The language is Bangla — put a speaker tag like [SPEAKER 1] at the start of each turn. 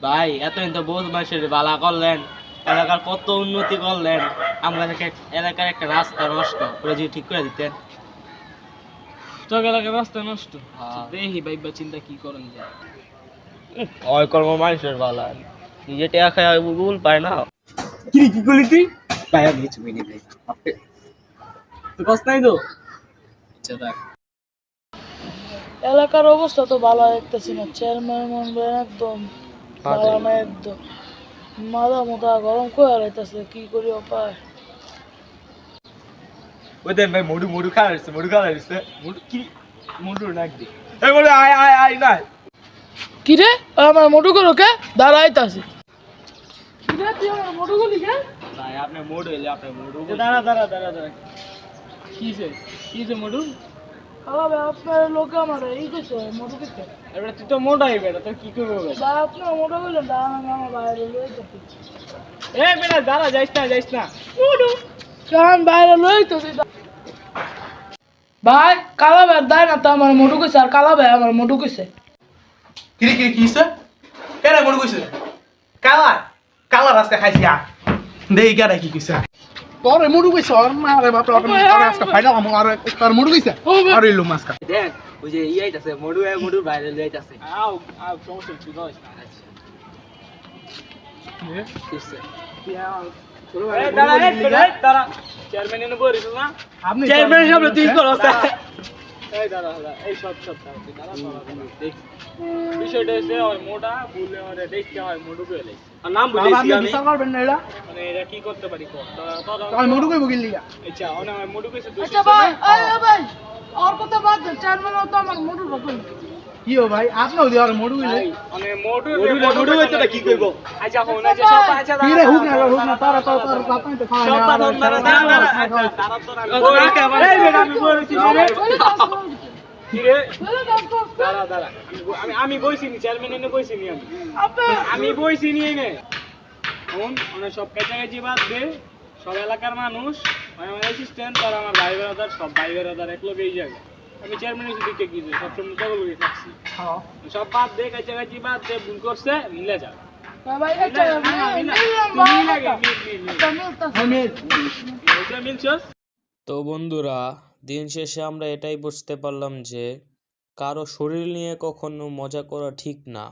[SPEAKER 1] ভাই এতদিন তো বহুত মানুষের বালা করলেন, এলাকার কত উন্নতি করলেন, আমাদের এলাকার একটা রাস্তা নষ্ট করে যদি ঠিক করে দিতেন।
[SPEAKER 2] তোর এলাকার রাস্তা নষ্ট।
[SPEAKER 1] হ্যাঁ।
[SPEAKER 2] দেখি ভাইবা চিন্তা কি করেন যায়।
[SPEAKER 1] ওই কর্ম মানুষের বালা, নিজে টেকা খায় ভুল পায় না।
[SPEAKER 2] কি করলি তুই?
[SPEAKER 1] ভাই আমি কিছু কিনি ভাই,
[SPEAKER 2] তুই কষ্ট নাই তো?
[SPEAKER 1] আচ্ছা দেখ।
[SPEAKER 3] এলাকার অবস্থা তো ভালো দেখতেছি না, চেয়ারম্যান মনবেন একদম ভালো না, একদম মাথা মোটা গরম করে রাইতেছে, কি করি উপায়।
[SPEAKER 1] ওই দেন ভাই মডু মডু খাওয়া হচ্ছে, মডু খাওয়া হচ্ছে, মডু কি মডু নাক দি এই বলে আয় আয় আয় না
[SPEAKER 3] কি রে আমার মোটু করো কে দাঁড়াইতাছি, কি রে তুই আমার মোটু করলি কে?
[SPEAKER 1] ভাই আপনি মডু হইলে আপনি মডু
[SPEAKER 2] দাঁড়া দাঁড়া দাঁড়া দাঁড়া। কিসে মডু?
[SPEAKER 3] আরে আপনার লোক আমার এই কইছে মোটু কইছে,
[SPEAKER 2] এবার তুই তো মোটাই বেটা, তোর কি করবো?
[SPEAKER 3] বা আপনার মোটু করলেন দাঁড়ান আমার বাইরে লইতেছি,
[SPEAKER 2] এ বেটা দাঁড়া, যাইস না।
[SPEAKER 3] মোটু কারণ বাইরে লইতেছি। ভাই কালা ভাই দেয় না তো আমার মোটু কইছে, আর কালা ভাই আমার মোটু কইছে।
[SPEAKER 4] কিরে কিরে কি হইছে? কেরে মনে কইছে? কালা কালা রাস্তা খাইছি আ দেই কেরে কি কইছে? তোর মুড়ু কইছে আর মারে বাপ আর আজকে ফাইনাল আমু আর তোর মুড়ু কইছে আর ইলু মাসকা
[SPEAKER 1] দেখ ওই যে আইতাছে মডু মডু বাইরে লইতাছে।
[SPEAKER 2] আও সমস্যা তুই যাস না।
[SPEAKER 1] কিসে
[SPEAKER 2] দাঁড়া চেয়ারম্যান এনে বলিস না?
[SPEAKER 4] আপনি
[SPEAKER 1] চেয়ারম্যান সামনে তুই করছ।
[SPEAKER 2] এই দাঁড়া এই সব দাঁড়া দেখ বিষয়টা হচ্ছে ওই মোটা বলে ওরে দেখতে হয় মোটু কইলে
[SPEAKER 1] আর নাম বলেছি
[SPEAKER 4] আপনি
[SPEAKER 1] আমি।
[SPEAKER 4] বিচার করবেন না এটা
[SPEAKER 2] মানে এটা কি করতে পারি কর
[SPEAKER 4] তুই মুড়ু কইব গিলি
[SPEAKER 2] আচ্ছা ওনা মোটু কইছে তুই
[SPEAKER 3] আচ্ছা ভাই এই ভাই আর কথা বাদ দে, চেয়ারম্যান তো আমার মোটু রকম
[SPEAKER 4] কি ও ভাই আপনিও দি আর মুড়ু কইলে
[SPEAKER 2] মানে মোটু
[SPEAKER 1] মডু হইতো না কি কইব?
[SPEAKER 2] আচ্ছা হন আছে সব আচ্ছা
[SPEAKER 4] কি রে হুক না তোর আপনি তো খাওয়া
[SPEAKER 1] সব বাদ দাঁড়া
[SPEAKER 2] এই বেটা আমি বলেছি কি রে দাঁড়া আমি বইছিনি চেয়ারম্যান এনে বইছিনি আমি বইছিনি এনে এখন মানে সব কাছাকাছি বাদ দে, সব এলাকার মানুষ আমার অ্যাসিস্ট্যান্ট আর আমার ভাই ব্রাদার সব ভাই ব্রাদার এক লোক এই জায়গায় আমি চেয়ারম্যান হিসেবে দিতে গিয়েছি সবসময় তগল হয়ে থাকছি সব বাদ দে কাছাকাছি বাদ দে ভুল করছে মিলে যাবে
[SPEAKER 3] ভাই আচ্ছা
[SPEAKER 2] মিলছস।
[SPEAKER 5] তো বন্ধুরা, দিন শেষে আমরা এটাই বুঝতে পারলাম যে কারো শরীর নিয়ে কখনো মজা করা ঠিক না।